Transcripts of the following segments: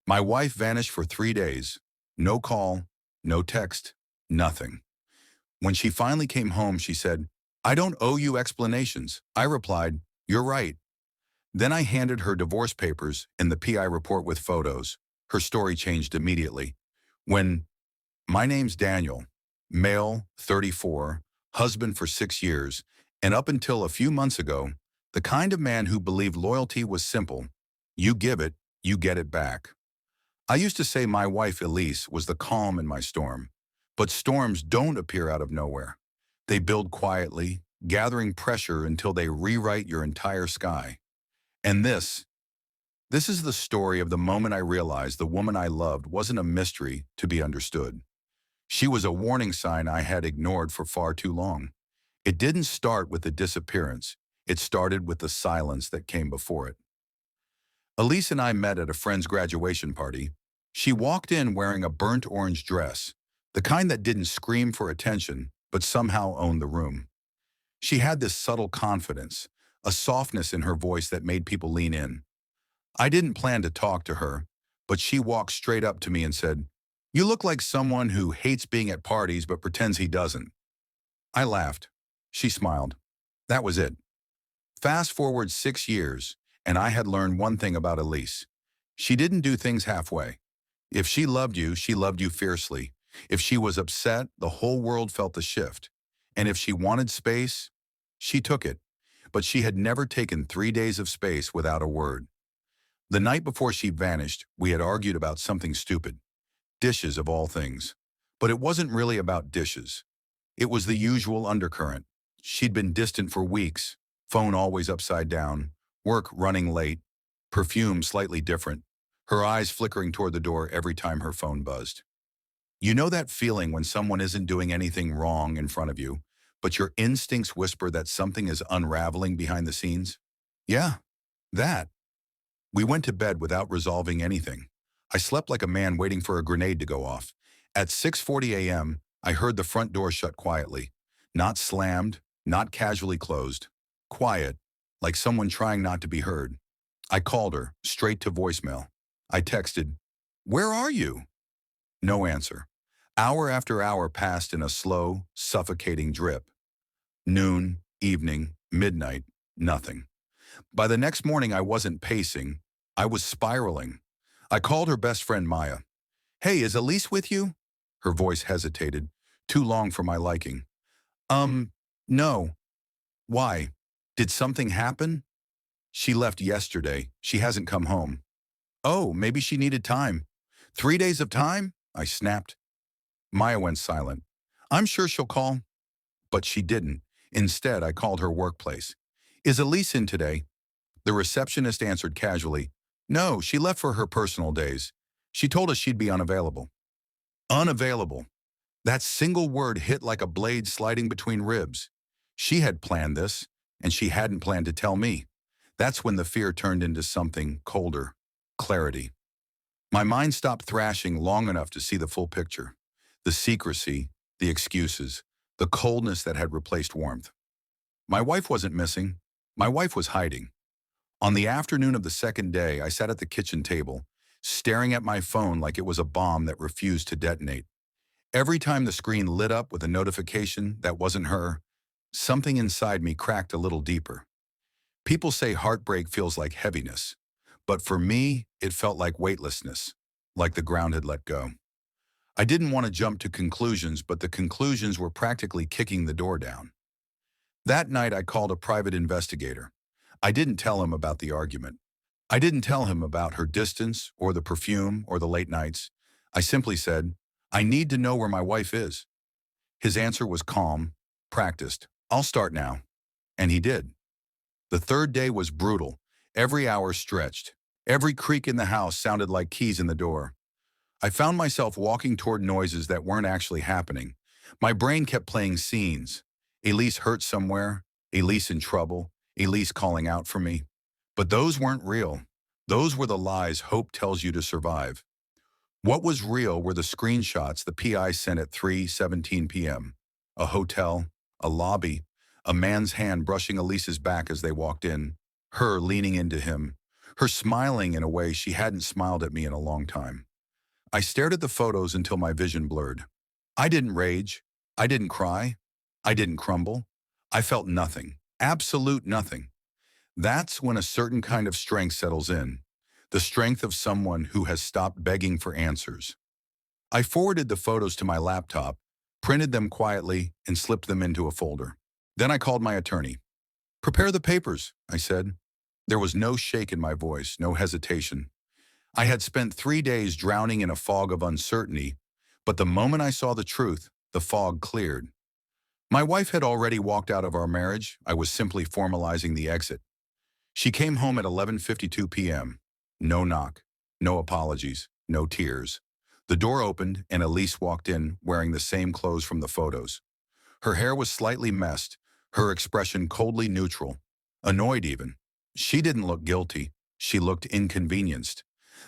My wife vanished for 3 days. No call, no text, nothing. When she finally came home, she said, "I don't owe you explanations." I replied, "You're right." Then I handed her divorce papers and the PI report with photos. Her story changed immediately. When my name's Daniel, male, 34, husband for 6 years, and up until a few months ago, the kind of man who believed loyalty was simple. You give it, you get it back. I used to say my wife Elise was the calm in my storm. But storms don't appear out of nowhere. They build quietly, gathering pressure until they rewrite your entire sky. And this is the story of the moment I realized the woman I loved wasn't a mystery to be understood. She was a warning sign I had ignored for far too long. It didn't start with the disappearance. It started with the silence that came before it. Elise and I met at a friend's graduation party. She walked in wearing a burnt orange dress, the kind that didn't scream for attention, but somehow owned the room. She had this subtle confidence, a softness in her voice that made people lean in. I didn't plan to talk to her, but she walked straight up to me and said, "You look like someone who hates being at parties but pretends he doesn't." I laughed. She smiled. That was it. Fast forward 6 years, and I had learned one thing about Elise. She didn't do things halfway. If she loved you fiercely. If she was upset, the whole world felt the shift. And if she wanted space, she took it. But she had never taken 3 days of space without a word. The night before she vanished, we had argued about something stupid. Dishes of all things. But it wasn't really about dishes. It was the usual undercurrent. She'd been distant for weeks, phone always upside down, work running late, perfume slightly different, her eyes flickering toward the door every time her phone buzzed. You know that feeling when someone isn't doing anything wrong in front of you, but your instincts whisper that something is unraveling behind the scenes? Yeah, that. We went to bed without resolving anything. I slept like a man waiting for a grenade to go off. At 6:40 a.m., I heard the front door shut quietly. Not slammed, not casually closed. Quiet, like someone trying not to be heard. I called her, straight to voicemail. I texted, "Where are you?" No answer. Hour after hour passed in a slow, suffocating drip. Noon, evening, midnight, nothing. By the next morning, I wasn't pacing. I was spiraling. I called her best friend, Maya. "Hey, is Elise with you?" Her voice hesitated, too long for my liking. No. Why? Did something happen?" "She left yesterday. She hasn't come home." "Oh, maybe she needed time." "3 days of time?" I snapped. Maya went silent. "I'm sure she'll call." But she didn't. Instead, I called her workplace. "Is Elise in today?" The receptionist answered casually, "No, she left for her personal days. She told us she'd be unavailable." Unavailable. That single word hit like a blade sliding between ribs. She had planned this, and she hadn't planned to tell me. That's when the fear turned into something colder. Clarity. My mind stopped thrashing long enough to see the full picture. The secrecy, the excuses, the coldness that had replaced warmth. My wife wasn't missing. My wife was hiding. On the afternoon of the second day, I sat at the kitchen table, staring at my phone like it was a bomb that refused to detonate. Every time the screen lit up with a notification that wasn't her, something inside me cracked a little deeper. People say heartbreak feels like heaviness, but for me, it felt like weightlessness, like the ground had let go. I didn't want to jump to conclusions, but the conclusions were practically kicking the door down. That night, I called a private investigator. I didn't tell him about the argument. I didn't tell him about her distance or the perfume or the late nights. I simply said, "I need to know where my wife is." His answer was calm, practiced. "I'll start now." And he did. The third day was brutal. Every hour stretched. Every creak in the house sounded like keys in the door. I found myself walking toward noises that weren't actually happening. My brain kept playing scenes. Elise hurt somewhere, Elise in trouble, Elise calling out for me. But those weren't real. Those were the lies hope tells you to survive. What was real were the screenshots the PI sent at 3:17 p.m. A hotel, a lobby, a man's hand brushing Elise's back as they walked in, her leaning into him, her smiling in a way she hadn't smiled at me in a long time. I stared at the photos until my vision blurred. I didn't rage. I didn't cry. I didn't crumble. I felt nothing. Absolute nothing. That's when a certain kind of strength settles in. The strength of someone who has stopped begging for answers. I forwarded the photos to my laptop, printed them quietly, and slipped them into a folder. Then I called my attorney. "Prepare the papers," I said. There was no shake in my voice, no hesitation. I had spent 3 days drowning in a fog of uncertainty, but the moment I saw the truth, the fog cleared. My wife had already walked out of our marriage. I was simply formalizing the exit. She came home at 11:52 p.m. No knock, no apologies, no tears. The door opened and Elise walked in wearing the same clothes from the photos. Her hair was slightly messed, her expression coldly neutral, annoyed even. She didn't look guilty. She looked inconvenienced.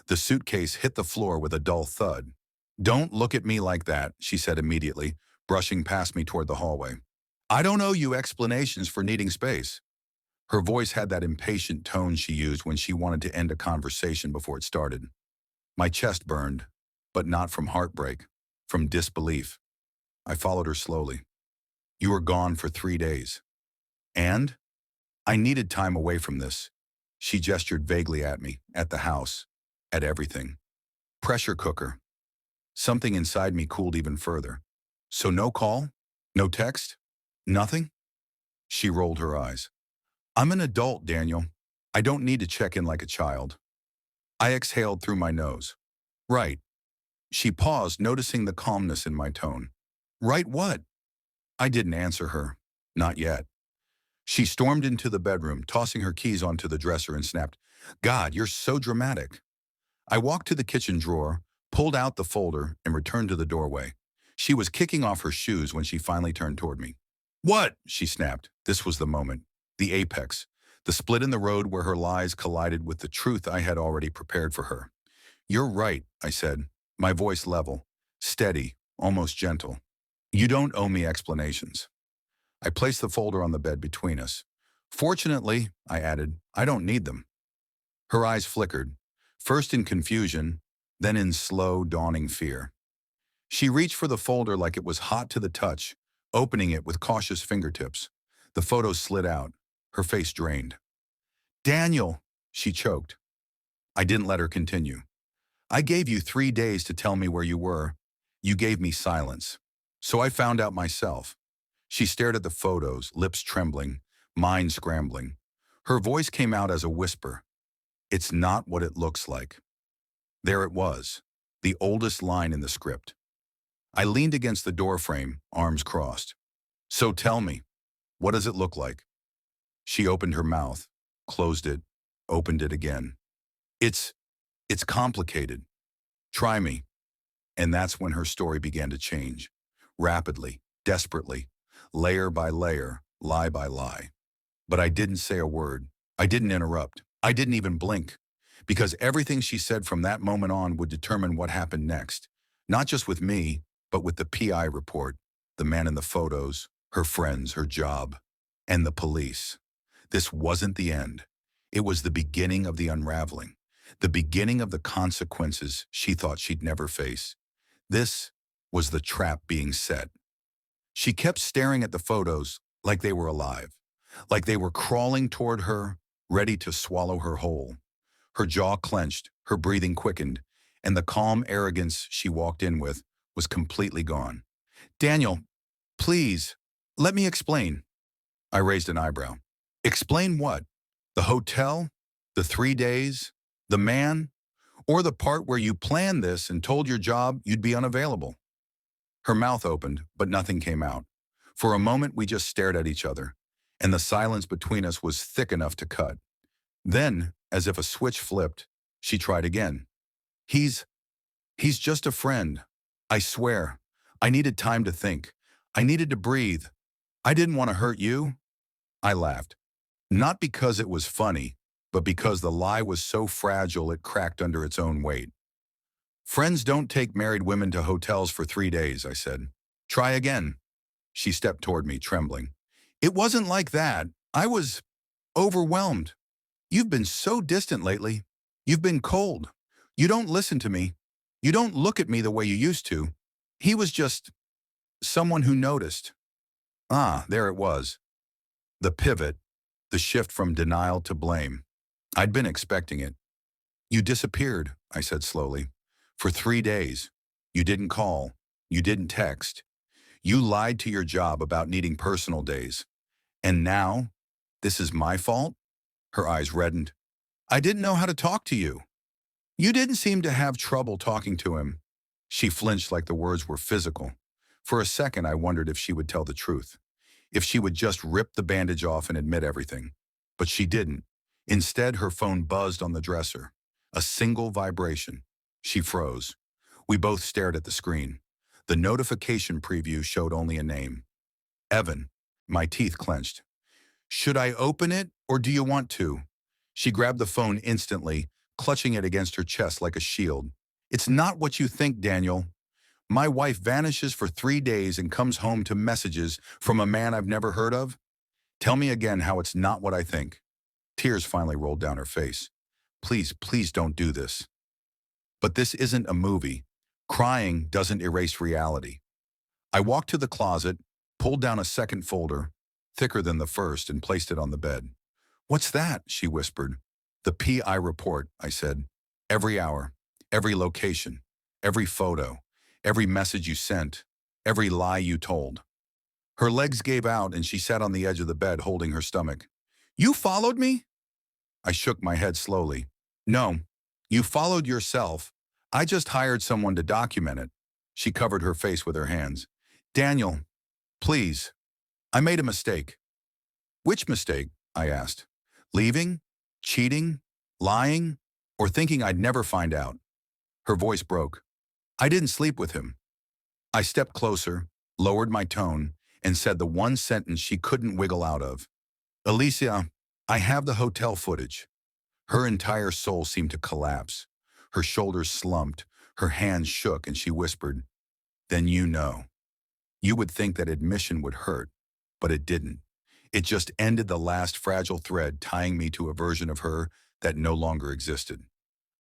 The suitcase hit the floor with a dull thud. "Don't look at me like that," she said immediately, brushing past me toward the hallway. "I don't owe you explanations for needing space." Her voice had that impatient tone she used when she wanted to end a conversation before it started. My chest burned, but not from heartbreak, from disbelief. I followed her slowly. "You were gone for 3 days. And? I needed time away from this." She gestured vaguely at me, at the house, at everything. Pressure cooker. Something inside me cooled even further. "So no call? No text? Nothing?" She rolled her eyes. "I'm an adult, Daniel. I don't need to check in like a child." I exhaled through my nose. "Right." She paused, noticing the calmness in my tone. "Right what?" I didn't answer her. Not yet. She stormed into the bedroom, tossing her keys onto the dresser and snapped, "God, you're so dramatic." I walked to the kitchen drawer, pulled out the folder, and returned to the doorway. She was kicking off her shoes when she finally turned toward me. "What?" she snapped. This was the moment. The apex. The split in the road where her lies collided with the truth I had already prepared for her. "You're right," I said, my voice level, steady, almost gentle. "You don't owe me explanations." I placed the folder on the bed between us. "Fortunately," I added, "I don't need them." Her eyes flickered, first in confusion, then in slow, dawning fear. She reached for the folder like it was hot to the touch, opening it with cautious fingertips. The photos slid out, her face drained. "Daniel," she choked. I didn't let her continue. "I gave you 3 days to tell me where you were. You gave me silence. So I found out myself." She stared at the photos, lips trembling, mind scrambling. Her voice came out as a whisper. "It's not what it looks like." There it was, the oldest line in the script. I leaned against the doorframe, arms crossed. "So tell me, what does it look like?" She opened her mouth, closed it, opened it again. It's complicated. Try me." And that's when her story began to change. Rapidly, desperately, layer by layer, lie by lie. But I didn't say a word. I didn't interrupt. I didn't even blink. Because everything she said from that moment on would determine what happened next. Not just with me, but with the PI report, the man in the photos, her friends, her job, and the police. This wasn't the end. It was the beginning of the unraveling. The beginning of the consequences she thought she'd never face. This was the trap being set. She kept staring at the photos like they were alive, like they were crawling toward her, ready to swallow her whole. Her jaw clenched, her breathing quickened, and the calm arrogance she walked in with was completely gone. "Daniel, please, let me explain." I raised an eyebrow. "Explain what? The hotel? The 3 days? The man? Or the part where you planned this and told your job you'd be unavailable?" Her mouth opened, but nothing came out. For a moment, we just stared at each other, and the silence between us was thick enough to cut. Then, as if a switch flipped, she tried again. He's just a friend. I swear. I needed time to think. I needed to breathe. I didn't want to hurt you." I laughed. Not because it was funny, but because the lie was so fragile it cracked under its own weight. "Friends don't take married women to hotels for 3 days," I said. "Try again." She stepped toward me, trembling. "It wasn't like that. I was overwhelmed." You've been so distant lately. You've been cold. You don't listen to me. You don't look at me the way you used to. He was just someone who noticed. Ah, there it was. The pivot, the shift from denial to blame. I'd been expecting it. You disappeared, I said slowly. For 3 days. You didn't call. You didn't text. You lied to your job about needing personal days. And now, this is my fault? Her eyes reddened. I didn't know how to talk to you. You didn't seem to have trouble talking to him. She flinched like the words were physical. For a second, I wondered if she would tell the truth. If she would just rip the bandage off and admit everything. But she didn't. Instead, her phone buzzed on the dresser. A single vibration. She froze. We both stared at the screen. The notification preview showed only a name. Evan. My teeth clenched. Should I open it, or do you want to? She grabbed the phone instantly, clutching it against her chest like a shield. It's not what you think, Daniel. My wife vanishes for 3 days and comes home to messages from a man I've never heard of? Tell me again how it's not what I think. Tears finally rolled down her face. Please, please don't do this. But this isn't a movie. Crying doesn't erase reality. I walked to the closet, pulled down a second folder, thicker than the first, and placed it on the bed. What's that? She whispered. The PI report, I said. Every hour, every location, every photo, every message you sent, every lie you told. Her legs gave out and she sat on the edge of the bed holding her stomach. You followed me? I shook my head slowly. No, you followed yourself. I just hired someone to document it. She covered her face with her hands. Daniel, please. I made a mistake. Which mistake? I asked. Leaving? Cheating? Lying? Or thinking I'd never find out? Her voice broke. I didn't sleep with him. I stepped closer, lowered my tone, and said the one sentence she couldn't wiggle out of. Alicia, I have the hotel footage. Her entire soul seemed to collapse. Her shoulders slumped, her hands shook, and she whispered, Then you know. You would think that admission would hurt, but it didn't. It just ended the last fragile thread tying me to a version of her that no longer existed.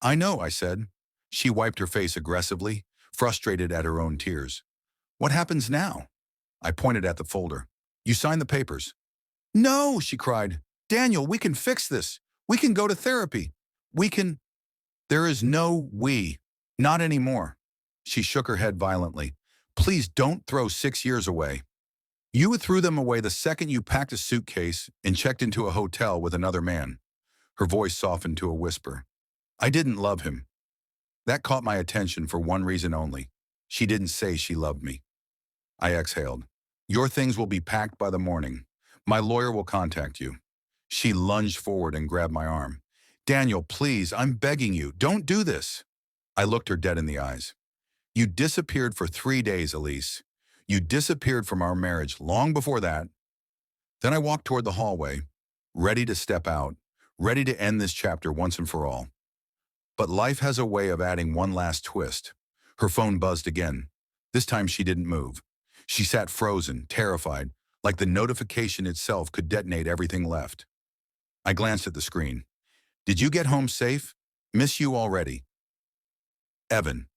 I know, I said. She wiped her face aggressively, frustrated at her own tears. What happens now? I pointed at the folder. You signed the papers. No, she cried. Daniel, we can fix this. We can go to therapy. We can... There is no we. Not anymore. She shook her head violently. Please don't throw 6 years away. You threw them away the second you packed a suitcase and checked into a hotel with another man. Her voice softened to a whisper. I didn't love him. That caught my attention for one reason only. She didn't say she loved me. I exhaled. Your things will be packed by the morning. My lawyer will contact you. She lunged forward and grabbed my arm. Daniel, please, I'm begging you, don't do this. I looked her dead in the eyes. You disappeared for 3 days, Elise. You disappeared from our marriage long before that. Then I walked toward the hallway, ready to step out, ready to end this chapter once and for all. But life has a way of adding one last twist. Her phone buzzed again. This time she didn't move. She sat frozen, terrified, like the notification itself could detonate everything left. I glanced at the screen. Did you get home safe? Miss you already. Evan.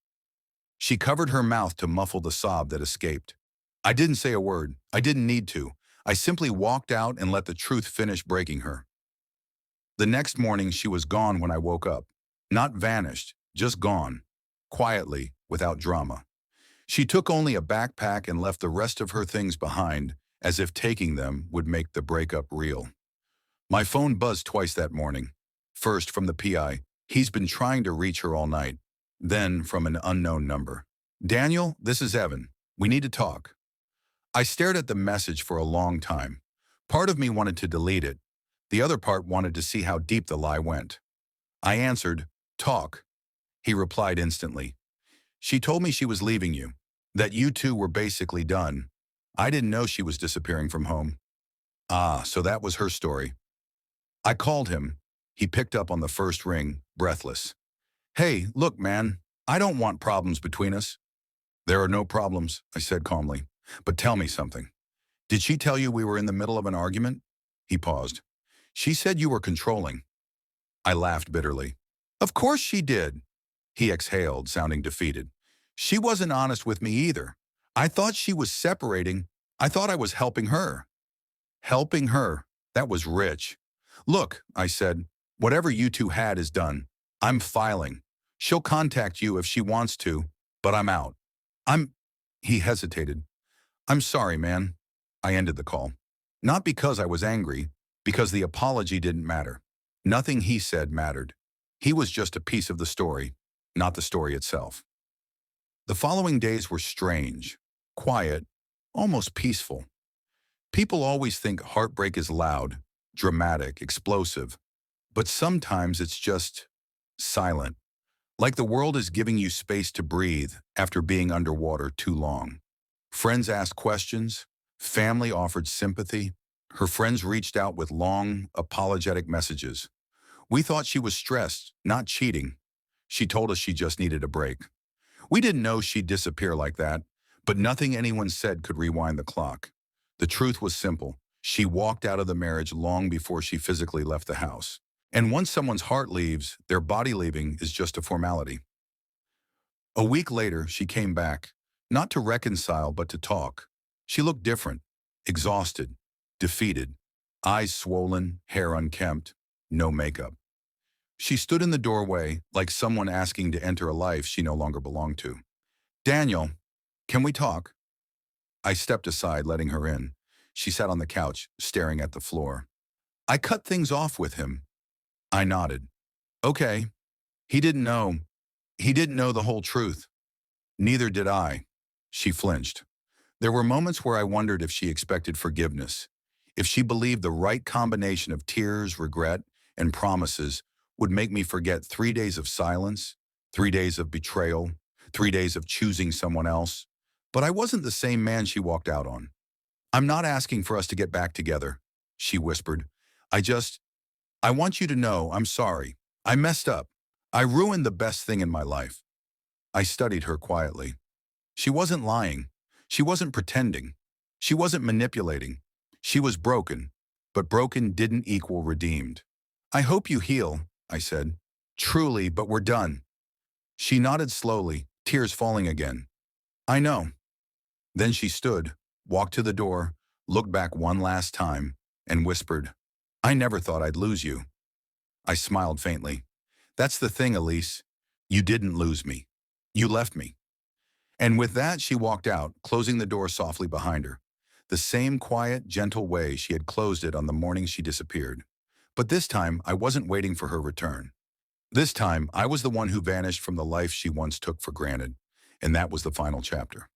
She covered her mouth to muffle the sob that escaped. I didn't say a word. I didn't need to. I simply walked out and let the truth finish breaking her. The next morning, she was gone when I woke up. Not vanished, just gone. Quietly, without drama. She took only a backpack and left the rest of her things behind, as if taking them would make the breakup real. My phone buzzed twice that morning. First from the PI. He's been trying to reach her all night. Then from an unknown number. Daniel, this is Evan. We need to talk. I stared at the message for a long time. Part of me wanted to delete it. The other part wanted to see how deep the lie went. I answered, talk. He replied instantly. She told me she was leaving you, that you two were basically done. I didn't know she was disappearing from home. Ah, so that was her story. I called him. He picked up on the first ring, breathless. Hey, look, man, I don't want problems between us. There are no problems, I said calmly. But tell me something. Did she tell you we were in the middle of an argument? He paused. She said you were controlling. I laughed bitterly. Of course she did. He exhaled, sounding defeated. She wasn't honest with me either. I thought she was separating. I thought I was helping her. Helping her. That was rich. Look, I said, whatever you two had is done. I'm filing. She'll contact you if she wants to, but I'm out. I'm... He hesitated. I'm sorry, man. I ended the call. Not because I was angry, because the apology didn't matter. Nothing he said mattered. He was just a piece of the story, not the story itself. The following days were strange, quiet, almost peaceful. People always think heartbreak is loud, dramatic, explosive, but sometimes it's just silent, like the world is giving you space to breathe after being underwater too long. Friends asked questions, family offered sympathy, her friends reached out with long, apologetic messages. We thought she was stressed, not cheating. She told us she just needed a break. We didn't know she'd disappear like that, but nothing anyone said could rewind the clock. The truth was simple. She walked out of the marriage long before she physically left the house. And once someone's heart leaves, their body leaving is just a formality. A week later, she came back, not to reconcile, but to talk. She looked different, exhausted, defeated, eyes swollen, hair unkempt, no makeup. She stood in the doorway like someone asking to enter a life she no longer belonged to. Daniel, can we talk? I stepped aside, letting her in. She sat on the couch, staring at the floor. I cut things off with him. I nodded. Okay. He didn't know. He didn't know the whole truth. Neither did I. She flinched. There were moments where I wondered if she expected forgiveness, if she believed the right combination of tears, regret, and promises would make me forget 3 days of silence, 3 days of betrayal, 3 days of choosing someone else. But I wasn't the same man she walked out on. I'm not asking for us to get back together, she whispered. I want you to know I'm sorry. I messed up. I ruined the best thing in my life. I studied her quietly. She wasn't lying. She wasn't pretending. She wasn't manipulating. She was broken, but broken didn't equal redeemed. I hope you heal, I said. Truly, but we're done. She nodded slowly, tears falling again. I know. Then she stood, walked to the door, looked back one last time, and whispered, I never thought I'd lose you. I smiled faintly. That's the thing, Elise. You didn't lose me. You left me. And with that, she walked out, closing the door softly behind her. The same quiet, gentle way she had closed it on the morning she disappeared. But this time, I wasn't waiting for her return. This time, I was the one who vanished from the life she once took for granted, and that was the final chapter.